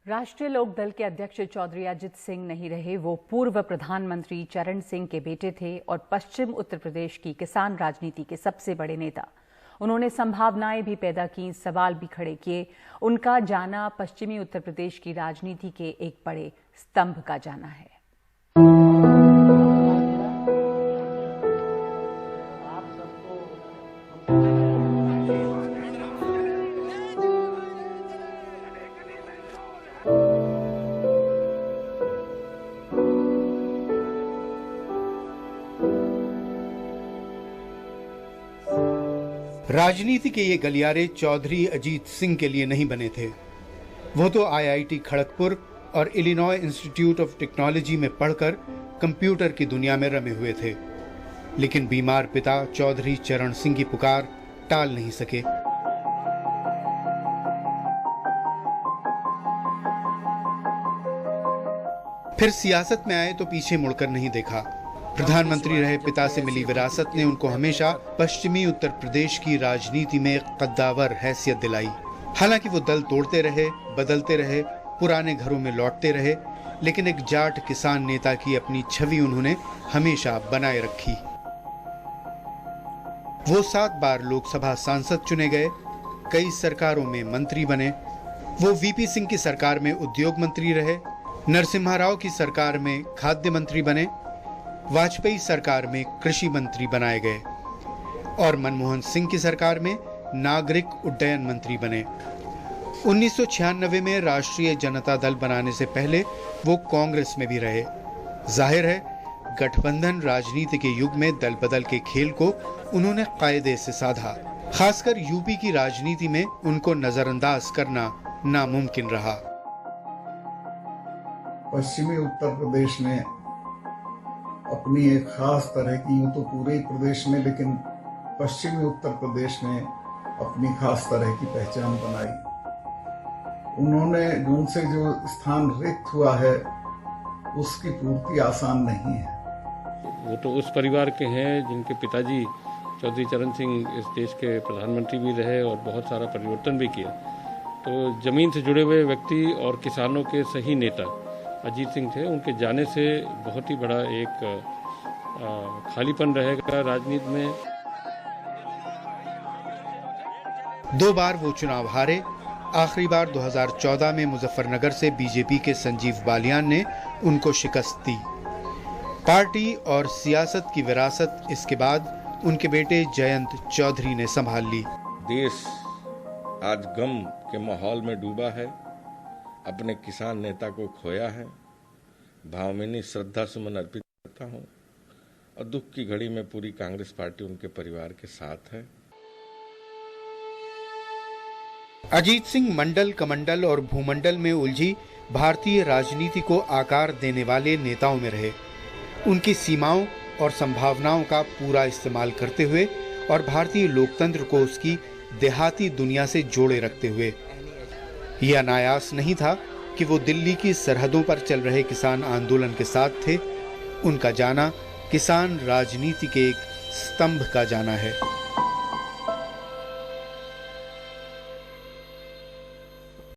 राष्ट्रीय लोकदल के अध्यक्ष चौधरी अजित सिंह नहीं रहे। वो पूर्व प्रधानमंत्री चरण सिंह के बेटे थे और पश्चिम उत्तर प्रदेश की किसान राजनीति के सबसे बड़े नेता। उन्होंने संभावनाएं भी पैदा की, सवाल भी खड़े किए। उनका जाना पश्चिमी उत्तर प्रदेश की राजनीति के एक बड़े स्तंभ का जाना है। राजनीति के ये गलियारे चौधरी अजीत सिंह के लिए नहीं बने थे। वो तो IIT खड़गपुर और इलिनॉय इंस्टीट्यूट ऑफ टेक्नोलॉजी में पढ़कर कंप्यूटर की दुनिया में रमे हुए थे, लेकिन बीमार पिता चौधरी चरण सिंह की पुकार टाल नहीं सके। फिर सियासत में आए तो पीछे मुड़कर नहीं देखा। प्रधानमंत्री रहे पिता से मिली विरासत ने उनको हमेशा पश्चिमी उत्तर प्रदेश की राजनीति में कद्दावर हैसियत दिलाई। हालांकि वो दल तोड़ते रहे, बदलते रहे, पुराने घरों में लौटते रहे, लेकिन एक जाट किसान नेता की अपनी छवि उन्होंने हमेशा बनाए रखी। वो 7 बार लोकसभा सांसद चुने गए, कई सरकारों में मंत्री बने। वो VP सिंह की सरकार में उद्योग मंत्री रहे, नरसिम्हा राव की सरकार में खाद्य मंत्री बने, वाजपेयी सरकार में कृषि मंत्री बनाए गए और मनमोहन सिंह की सरकार में नागरिक उड्डयन मंत्री बने। 1996 में राष्ट्रीय जनता दल बनाने से पहले वो कांग्रेस में भी रहे। जाहिर है, गठबंधन राजनीति के युग में दल बदल के खेल को उन्होंने कायदे से साधा। खासकर यूपी की राजनीति में उनको नजरअंदाज करना नामुमकिन रहा। पश्चिमी उत्तर प्रदेश में अपनी एक खास तरह की, यूं तो पूरे प्रदेश में, लेकिन पश्चिमी उत्तर प्रदेश में अपनी खास तरह की पहचान बनाई। उन्होंने उनसे जो स्थान रिक्त हुआ है उसकी पूर्ति आसान नहीं है। वो तो उस परिवार के हैं जिनके पिताजी चौधरी चरण सिंह इस देश के प्रधानमंत्री भी रहे और बहुत सारा परिवर्तन भी किया। तो जमीन से जुड़े हुए व्यक्ति और किसानों के सही नेता अजीत सिंह थे। उनके जाने से बहुत ही बड़ा एक खालीपन रहेगा राजनीति में। 2 बार वो चुनाव हारे। आखिरी बार 2014 में मुजफ्फरनगर से बीजेपी के संजीव बालियान ने उनको शिकस्त दी। पार्टी और सियासत की विरासत इसके बाद उनके बेटे जयंत चौधरी ने संभाल ली। देश आज गम के माहौल में डूबा है, अपने किसान नेता को खोया है। भावभीनी श्रद्धा सुमन अर्पित करता हूं और दुख की घड़ी में पूरी कांग्रेस पार्टी उनके परिवार के साथ है। अजीत सिंह मंडल, कमंडल और भूमंडल में उलझी भारतीय राजनीति को आकार देने वाले नेताओं में रहे। उनकी सीमाओं और संभावनाओं का पूरा इस्तेमाल करते हुए और भारतीय लोकतंत्र को उसकी देहाती दुनिया से जोड़े रखते हुए। यह अनायास नहीं था कि वो दिल्ली की सरहदों पर चल रहे किसान आंदोलन के साथ थे। उनका जाना किसान राजनीति के एक स्तंभ का जाना है।